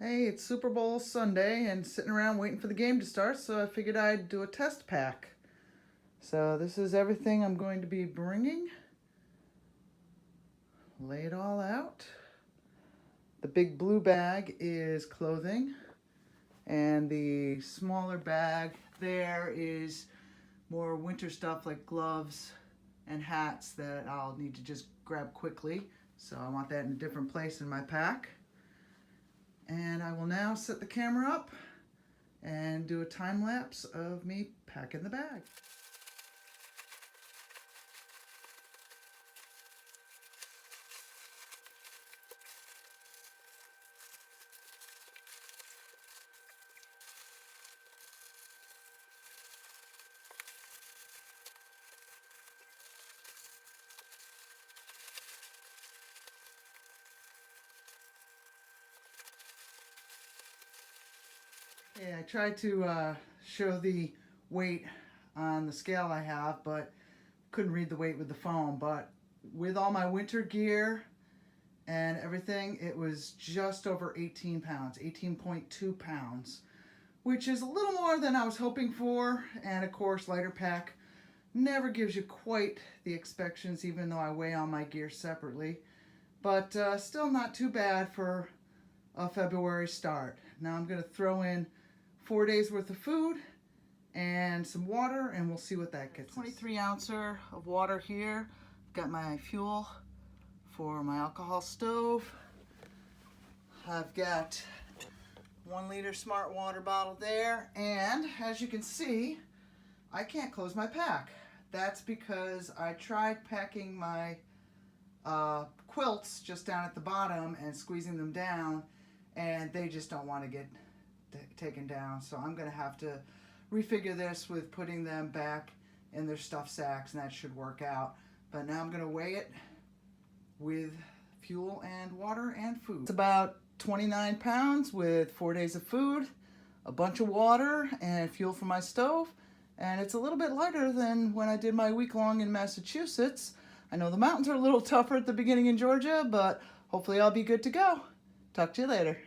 Hey, it's Super Bowl Sunday and sitting around waiting for the game to start, so I figured I'd do a test pack. So this is everything I'm going to be bringing. Lay it all out. The big blue bag is clothing, and the smaller bag there is more winter stuff like gloves and hats that I'll need to just grab quickly. So I want that in a different place in my pack. And I will now set the camera up and do a time lapse of me packing the bag. Yeah, I tried to show the weight on the scale I have, but couldn't read the weight with the phone. But with all my winter gear and everything, it was just over 18 pounds, 18.2 pounds, which is a little more than I was hoping for. And of course, lighter pack never gives you quite the expectations, even though I weigh all my gear separately. But still not too bad for a February start. Now I'm going to throw in 4 days worth of food and some water, and we'll see what that gets. 23 ouncer of water here. Got my fuel for my alcohol stove. I've got 1 liter smart water bottle there, and as you can see, I can't close my pack. That's because I tried packing my quilts just down at the bottom and squeezing them down, and they just don't want to get taken down. So I'm going to have to refigure this with putting them back in their stuff sacks, and that should work out. But now I'm going to weigh it with fuel and water and food. It's about 29 pounds with 4 days of food, a bunch of water, and fuel for my stove. And it's a little bit lighter than when I did my week-long in Massachusetts. I know the mountains are a little tougher at the beginning in Georgia, but hopefully I'll be good to go. Talk to you later.